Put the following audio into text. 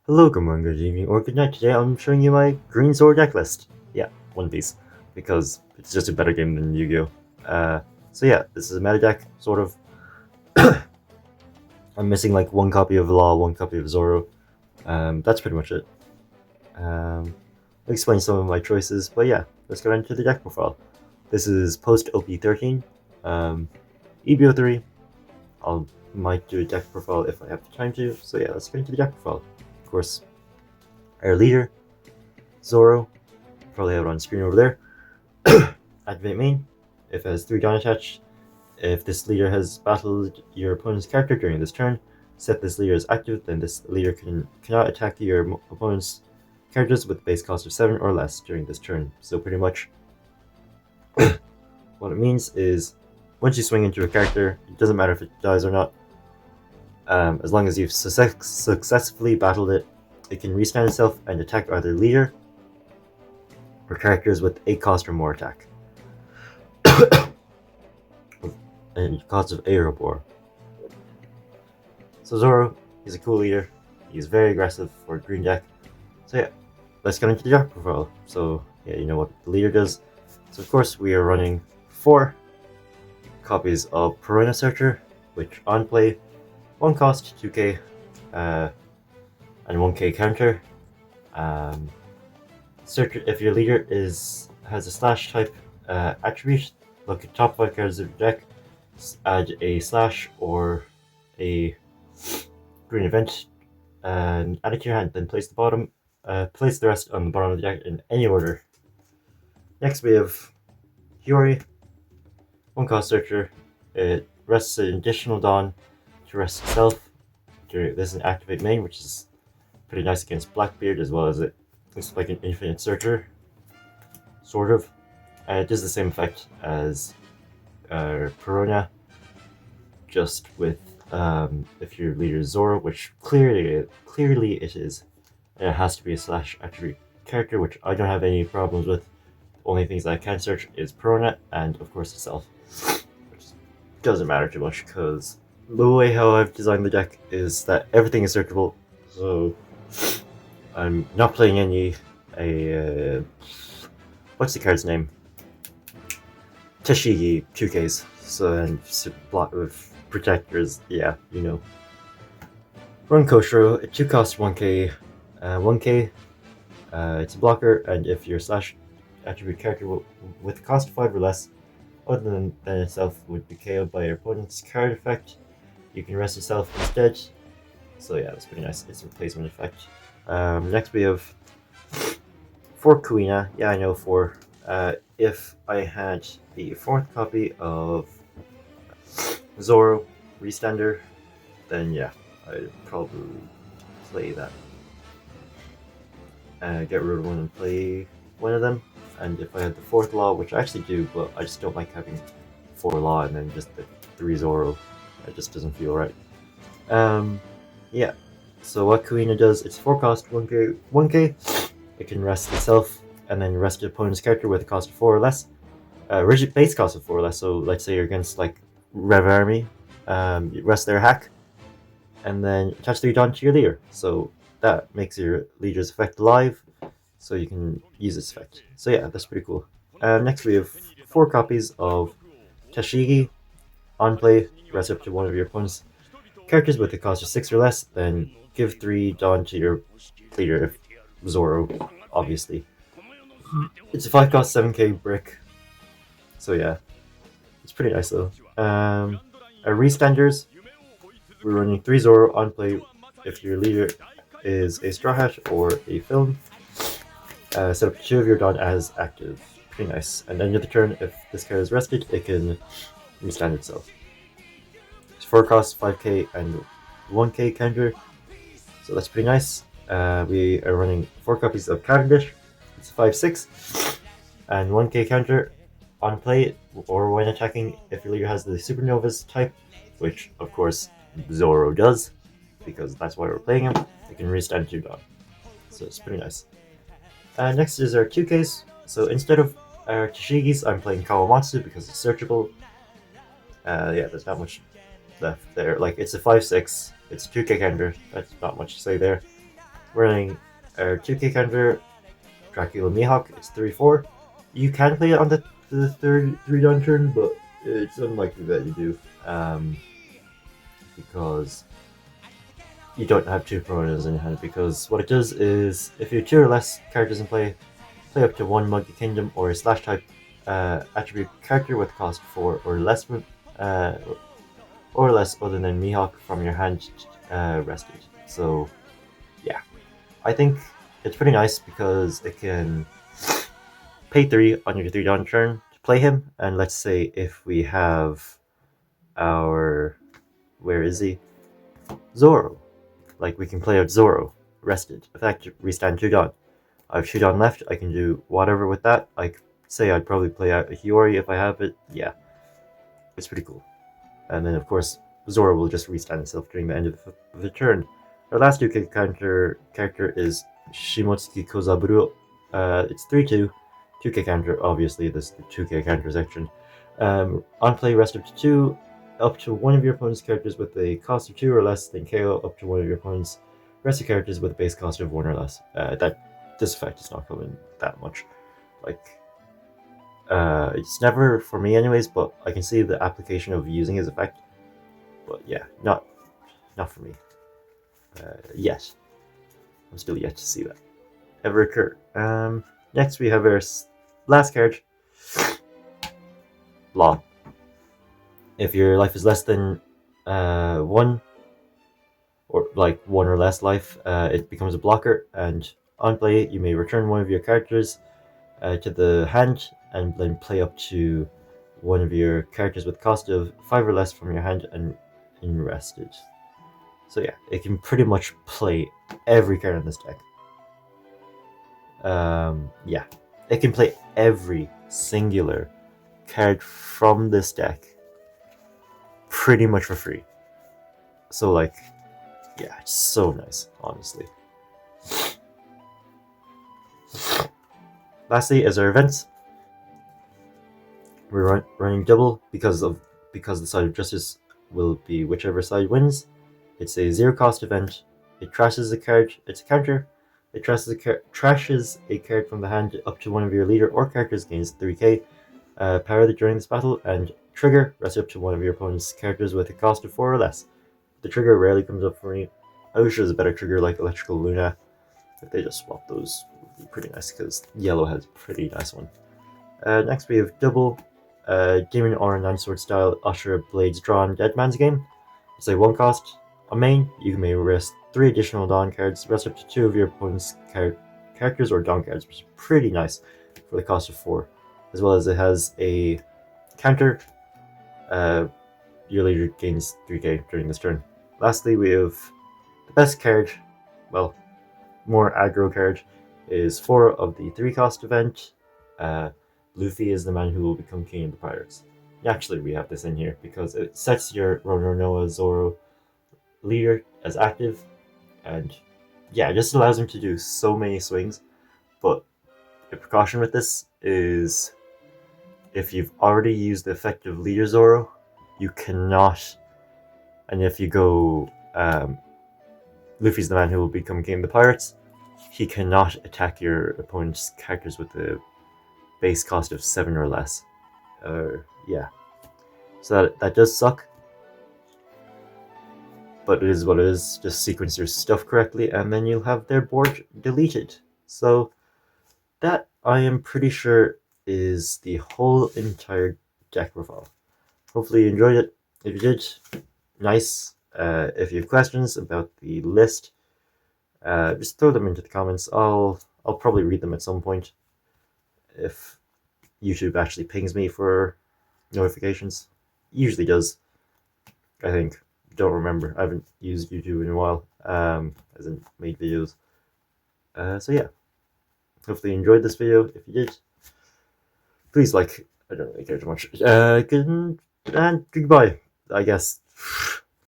Hello, good morning, good evening, or good night. Today I'm showing you my Green Sword deck list. Yeah, One Piece, because it's just a better game than Yu-Gi-Oh! So yeah, this is a meta deck, sort of. I'm missing like one copy of Law, one copy of Zoro. That's pretty much it. I'll explain some of my choices, but yeah, let's get into the deck profile. This is post OP13, EBO3. I'll might do a deck profile if I have the time to. So yeah, let's get into the deck profile. Of course, our leader, Zoro. Probably have it on screen over there. Activate main. If it has 3 Dawn attached, if this leader has battled your opponent's character during this turn, set this leader as active, then this leader cannot attack your opponent's characters with a base cost of 7 or less during this turn. So pretty much what it means is once you swing into a character, it doesn't matter if it dies or not, as long as you've successfully battled it, it can restand itself and attack either leader or characters with 8 cost or more attack. And cost of Aerobor. So Zoro, he's a cool leader. He's very aggressive for a green deck. So yeah, let's get into the deck profile. So yeah, you know what the leader does. So of course we are running 4 copies of Piranha Searcher, which on play, 1 cost, 2k, and 1k counter. Searcher, if your leader has a slash type attribute, look at top 5 cards of your deck, add a slash or a green event and add it to your hand, then place the rest on the bottom of the deck in any order. Next we have Hiyori, 1 cost searcher. It rests an additional Dawn to rest itself. This is an activate main, which is pretty nice against Blackbeard, as well as it's like an infinite searcher, sort of. It does the same effect as Piranha, just with if your leader is Zoro, which clearly it is. It has to be a slash attribute character, which I don't have any problems with. The only things I can search is Piranha and of course itself, which doesn't matter too much because the way how I've designed the deck is that everything is searchable. So I'm not playing any what's the card's name? Tashigi 2Ks. So and block with protectors, yeah, you know. Run Koshiro, it 2 costs 1k, 1k. It's a blocker, and if your slash attribute character with a cost of 5 or less, other than itself, would be KO'd by your opponent's card effect, you can rest yourself instead. So yeah, that's pretty nice. It's a replacement effect. Next we have 4 Kuina. Yeah, I know 4. If I had the 4th copy of Zoro Restander, then yeah, I'd probably play that. Get rid of one and play one of them. And if I had the 4th Law, which I actually do, but I just don't like having 4 Law and then just the 3 Zoro. It just doesn't feel right. Yeah. So what Kuina does, it's 4 cost, 1k. It can rest itself, and then rest the opponent's character with a cost of 4 or less. Rigid base cost of 4 or less, so let's say you're against like Rev Army, you rest their hack, and then attach 3 Dawn to your leader. So that makes your leader's effect alive, so you can use this effect. So yeah, that's pretty cool. Next we have 4 copies of Tashigi. On play, rest up to one of your opponent's characters with a cost of 6 or less, then give 3 Dawn to your leader, if Zoro, obviously. It's a 5 cost 7k brick, so yeah, it's pretty nice though. Our Restanders, we're running 3 Zoro on play if your leader is a Straw Hat or a Film. Set up 2 of your Dawn as active. Pretty nice. And end of the turn, if this card is rested, it can restand itself. It's 4 costs, 5k, and 1k counter, so that's pretty nice. We are running 4 copies of Cavendish. It's 5/6, and 1k counter on play or when attacking if your leader has the Supernovas type, which of course Zoro does, because that's why we're playing him. It can restand 2 Dawn, so it's pretty nice. Next is our 2Ks. So instead of our Tashigis, I'm playing Kawamatsu because it's searchable. Yeah, there's not much left there. Like, it's a 5/6, it's 2k counter, that's not much to say there. running our 2k counter, Dracula Mihawk. It's 3-4. You can play it on the third 3-down turn, but it's unlikely that you do. Because you don't have two Coronas in your hand, because what it does is, if you have two or less characters in play, play up to one Monkey Kingdom or a slash type attribute character with cost 4 or less other than Mihawk from your hand rested. So yeah, I think it's pretty nice because it can pay 3 on your 3-down turn to play him, and let's say if we have our, where is he? Zoro. Like, we can play out Zoro, rested, effect, restand 2 down. I have 2 down left, I can do whatever with that. Like, say I'd probably play out a Hiyori if I have it. Yeah, it's pretty cool. And then, of course, Zoro will just restand itself during the end of the turn. Our last 2k counter character is Shimotsuki Kozaburo. It's 3-2, 2k counter, obviously, this is the 2k counter section. On play, rest up to one of your opponent's characters with a cost of 2 or less, then KO up to one of your opponent's rested characters with a base cost of 1 or less. This effect is not coming that much. Like, it's never for me anyways, but I can see the application of using his effect. But yeah, not for me. Yet. I'm still yet to see that ever occur. Next we have our last card, Law. If your life is less than 1, or like 1 or less life, it becomes a blocker, and on play you may return one of your characters to the hand and then play up to one of your characters with cost of 5 or less from your hand and rested. So yeah, it can pretty much play every card in this deck. Yeah, it can play every singular card from this deck pretty much for free. So like, yeah, it's so nice, honestly. Lastly, as our events, we're running double because the side of justice will be whichever side wins. It's a 0 cost event. It trashes a card. It's a counter. It trashes a card from the hand up to one of your leader or characters, gains 3k power during this battle, and trigger, rest up to one of your opponent's characters with a cost of 4 or less. The trigger rarely comes up for me. I wish there was a better trigger like Electrical Luna. If they just swap those, it would be pretty nice, because yellow has a pretty nice one. Next we have double Demon Aura 9-sword style Usher Blades Drawn Dead Man's Game. It's a 1 cost. On main, you may rest 3 additional Dawn cards, rest up to 2 of your opponent's characters or Dawn cards, which is pretty nice for the cost of 4. As well as it has a counter. Your leader gains 3k during this turn. Lastly, we have the best card, well, more aggro card, is 4 of the 3 cost event. Luffy is the man who will become king of the pirates. Actually, we have this in here because it sets your Roronoa Zoro leader as active, and yeah, it just allows him to do so many swings. But the precaution with this is, if you've already used the effect of leader Zoro, you cannot, and if you go Luffy's the man who will become king of the pirates, he cannot attack your opponent's characters with a base cost of 7 or less. Yeah, so that does suck, but it is what it is. Just sequence your stuff correctly and then you'll have their board deleted. So that, I am pretty sure, is the whole entire deck profile. Hopefully you enjoyed it. If you did, nice. If you have questions about the list, just throw them into the comments. I'll probably read them at some point if YouTube actually pings me for notifications. Usually does, I think. Don't remember. I haven't used YouTube in a while, as in made videos. So yeah, hopefully you enjoyed this video. If you did, please like. I don't really care too much. Good and goodbye, I guess.